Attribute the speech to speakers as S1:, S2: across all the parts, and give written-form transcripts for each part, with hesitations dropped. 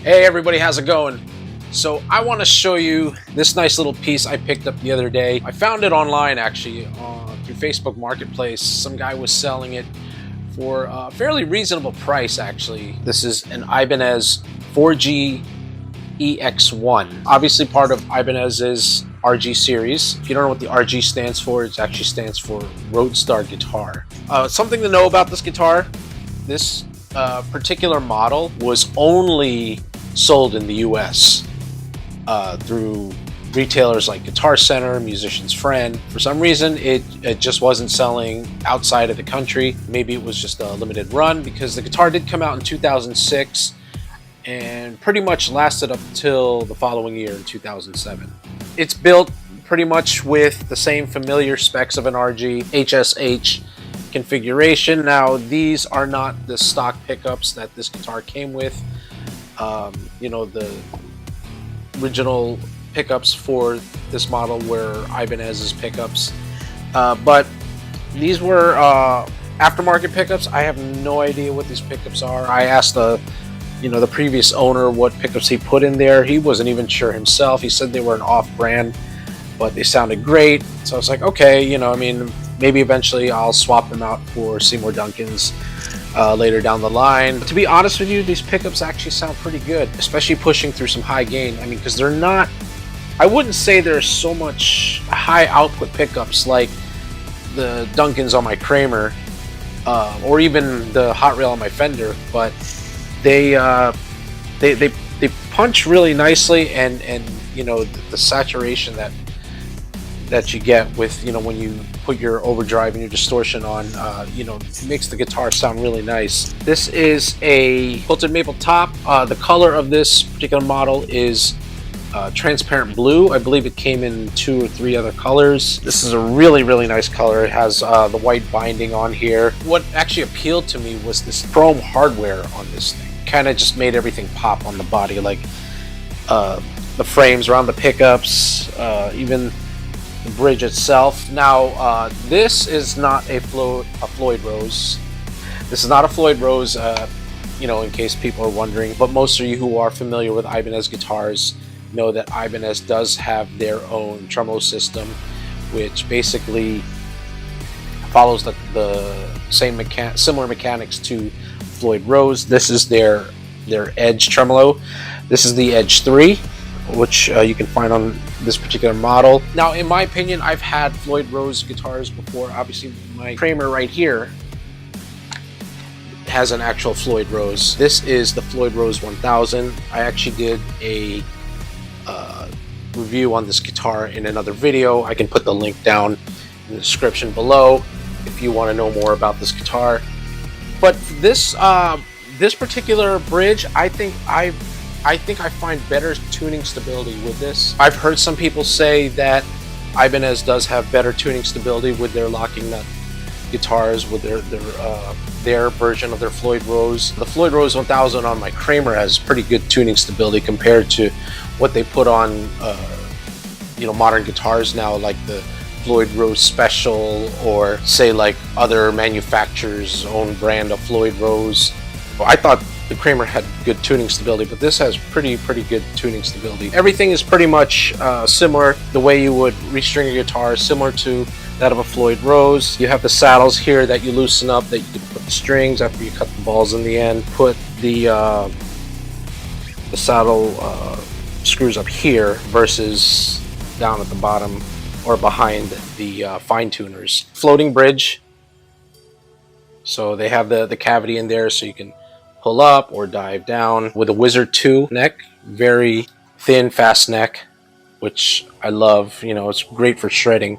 S1: Hey everybody, how's it going? So I want to show you this nice little piece I picked up the other day. I found it online actually through Facebook Marketplace. Some guy was selling it for a fairly reasonable price actually. This is an Ibanez RG4EX1. Obviously part of Ibanez's RG series. If you don't know what the RG stands for, it actually stands for Roadstar Guitar. Something to know about this guitar, this particular model was only sold in the US through retailers like Guitar Center, Musician's Friend. For some reason it just wasn't selling outside of the country. Maybe it was just a limited run, because the guitar did come out in 2006 and pretty much lasted up until the following year in 2007. It's built pretty much with the same familiar specs of an RG, HSH configuration. Now these are not the stock pickups that this guitar came with. You know, the original pickups for this model were Ibanez's pickups, but these were aftermarket pickups. I have no idea what these pickups are. I asked the previous owner what pickups he put in there. He wasn't even sure himself. He said they were an off-brand, but they sounded great. So I was like, okay, I mean, maybe eventually I'll swap them out for Seymour Duncan's later down the line. But to be honest with you, these pickups actually sound pretty good, especially pushing through some high gain. I mean, because they're not, I wouldn't say there's so much high output pickups like the Duncans on my Kramer, or even the Hot Rail on my Fender, but they punch really nicely, and the saturation that you get with when you put your overdrive and your distortion on, it makes the guitar sound really nice. This is a quilted maple top. The color of this particular model is transparent blue. I believe it came in 2 or 3 other colors. This is a really nice color. It has the white binding on here. What actually appealed to me was this chrome hardware on this thing. Kind of just made everything pop on the body, like the frames around the pickups, even the bridge itself. Now this is not a Floyd Rose. This is not a Floyd Rose, in case people are wondering, but most of you who are familiar with Ibanez guitars know that Ibanez does have their own tremolo system, which basically follows the same similar mechanics to Floyd Rose. This is their Edge tremolo. This is the Edge 3, which you can find on this particular model. Now, in my opinion, I've had Floyd Rose guitars before. Obviously, my Kramer right here has an actual Floyd Rose. This is the Floyd Rose 1000. I actually did a review on this guitar in another video. I can put the link down in the description below if you want to know more about this guitar. But this particular bridge, I think I find better tuning stability with this. I've heard some people say that Ibanez does have better tuning stability with their locking nut guitars, with their version of their Floyd Rose. The Floyd Rose 1000 on my Kramer has pretty good tuning stability compared to what they put on modern guitars now, like the Floyd Rose Special, or say like other manufacturers' own brand of Floyd Rose. Well, I thought the Kramer had good tuning stability, but this has pretty good tuning stability. Everything is pretty much similar. The way you would restring a guitar is similar to that of a Floyd Rose. You have the saddles here that you loosen up, that you can put the strings after you cut the balls in the end. Put the saddle screws up here versus down at the bottom or behind the fine tuners. Floating bridge. So they have the cavity in there so you can pull up or dive down with a Wizard 2 neck. Very thin, fast neck, which I love. It's great for shredding.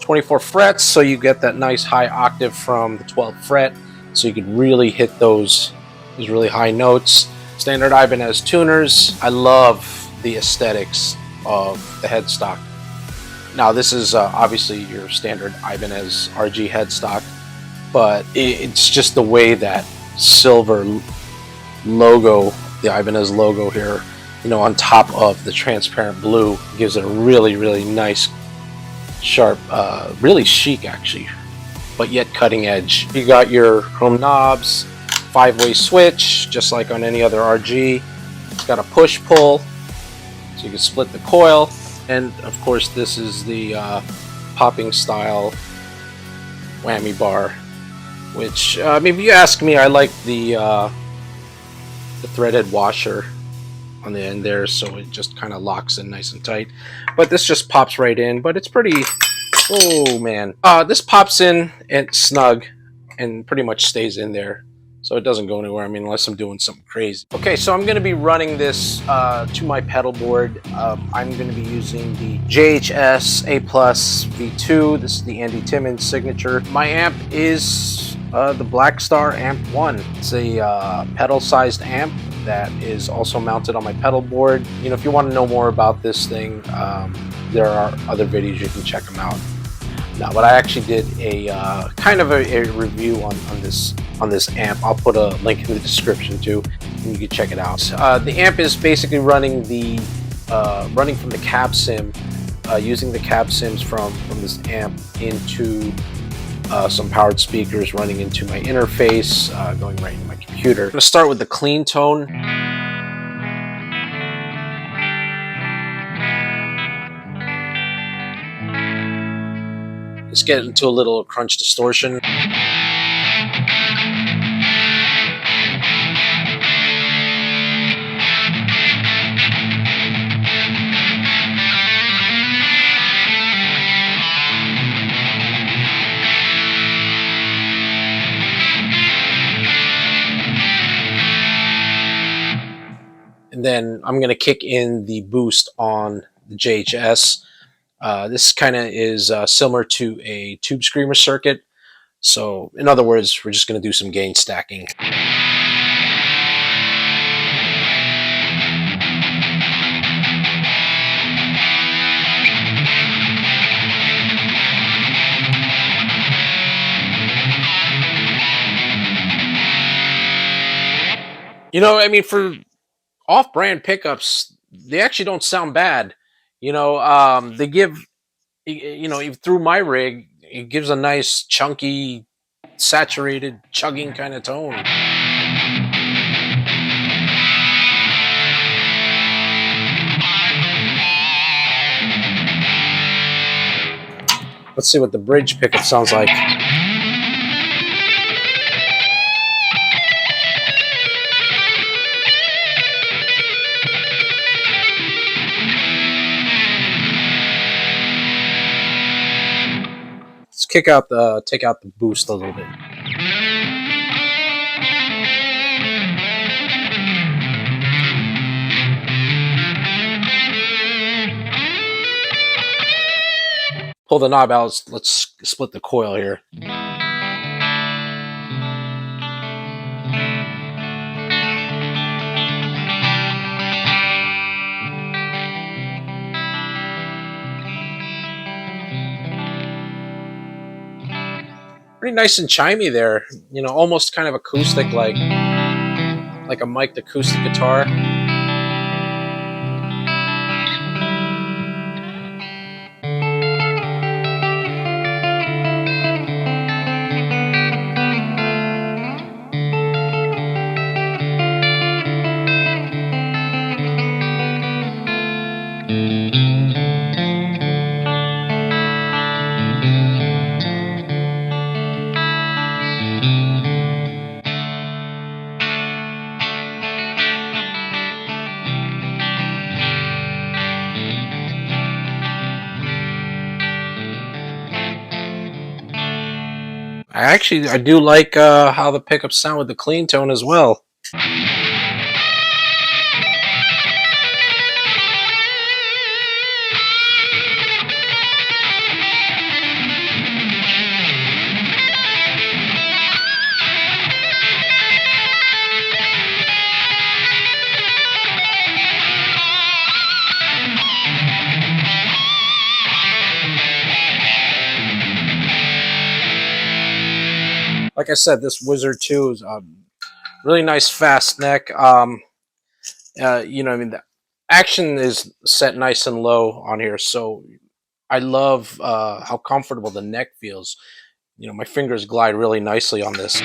S1: 24 frets, so you get that nice high octave from the 12th fret, so you can really hit those really high notes. Standard Ibanez tuners. I love the aesthetics of the headstock. Now this is obviously your standard Ibanez RG headstock, but it's just the way that silver logo, the Ibanez logo here, on top of the transparent blue, gives it a really nice, sharp, really chic actually, but yet cutting edge. You got your chrome knobs, 5-way switch, just like on any other RG. It's got a push-pull, so you can split the coil. And of course, this is the popping style whammy bar, which I mean, if you ask me, I like the threaded washer on the end there, so it just kind of locks in nice and tight. But this just pops right in, but it's pretty, oh man. This pops in and snug and pretty much stays in there. So it doesn't go anywhere, I mean, unless I'm doing something crazy. Okay, so I'm gonna be running this to my pedal board. I'm gonna be using the JHS A Plus V2. This is the Andy Timmons signature. My amp is the Blackstar Amped 1. It's a pedal-sized amp that is also mounted on my pedal board. You know, if you want to know more about this thing, there are other videos you can check them out. No, but I actually did a kind of a review on this amp. I'll put a link in the description too, and you can check it out. The amp is basically running from the cab sim, using the cab sims from this amp into some powered speakers running into my interface, going right into my computer. I'm going to start with the clean tone. Let's get into a little crunch distortion. And then I'm going to kick in the boost on the JHS. This kind of is similar to a tube screamer circuit. So in other words, we're just going to do some gain stacking. You know, I mean, for off-brand pickups, they actually don't sound bad. You know, they give, you know, through my rig, it gives a nice chunky, saturated, chugging kind of tone. Let's see what the bridge pickup sounds like. Let's take out the boost a little bit. Pull the knob out. Let's split the coil here. Pretty nice and chimey there. You know, almost kind of acoustic, like a mic'd acoustic guitar. I do like how the pickups sound with the clean tone as well. Like I said, this Wizard 2 is a really nice fast neck. You know, I mean, the action is set nice and low on here, so I love how comfortable the neck feels. You know, my fingers glide really nicely on this.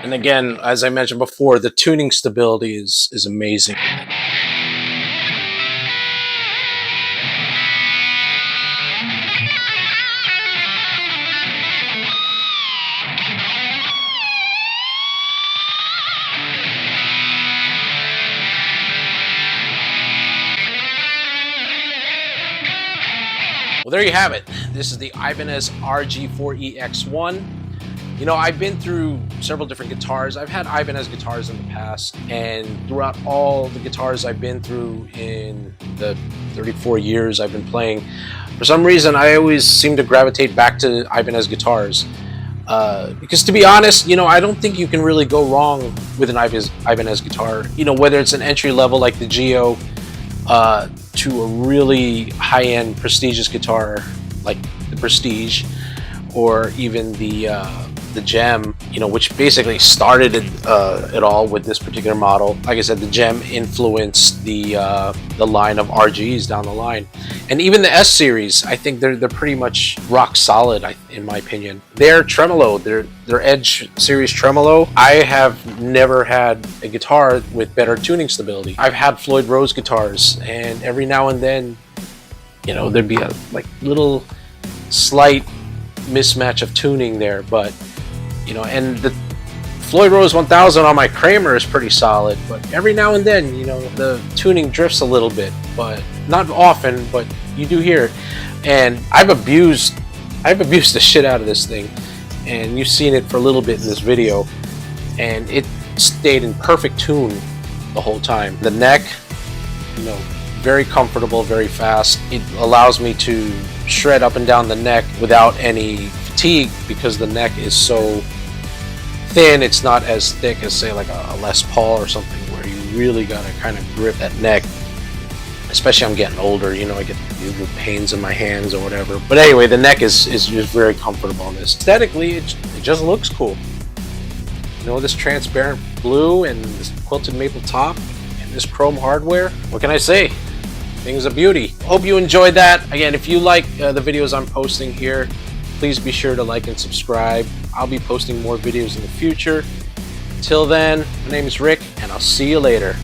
S1: And again, as I mentioned before, the tuning stability is amazing. Well, there you have it. This is the Ibanez RG4EX1. You know, I've been through several different guitars. I've had Ibanez guitars in the past, and throughout all the guitars I've been through in the 34 years I've been playing, for some reason I always seem to gravitate back to Ibanez guitars. Because to be honest, you know, I don't think you can really go wrong with an Ibanez guitar. You know, whether it's an entry level like the Geo, to a really high-end prestigious guitar like the Prestige, or even the Gem, you know, which basically started it all with this particular model. Like I said, the Gem influenced the line of RGs down the line, and even the S series. I think they're pretty much rock solid, in my opinion. Their tremolo, their Edge series tremolo. I have never had a guitar with better tuning stability. I've had Floyd Rose guitars, and every now and then, you know, there'd be a little slight mismatch of tuning there, but you know, and the Floyd Rose 1000 on my Kramer is pretty solid, but every now and then, you know, the tuning drifts a little bit, but not often, but you do hear it. And I've abused the shit out of this thing, and you've seen it for a little bit in this video, and it stayed in perfect tune the whole time. The neck, you know, very comfortable, very fast. It allows me to shred up and down the neck without any fatigue, because the neck is so thin. It's not as thick as, say, like a Les Paul or something, where you really gotta kind of grip that neck. Especially I'm getting older, you know, I get these little pains in my hands or whatever. But anyway, the neck is just very comfortable on this. Aesthetically, it just looks cool. You know, this transparent blue and this quilted maple top and this chrome hardware. What can I say? Thing's a beauty. Hope you enjoyed that. Again, if you like the videos I'm posting here, please be sure to like and subscribe. I'll be posting more videos in the future. Till then, my name is Rick, and I'll see you later.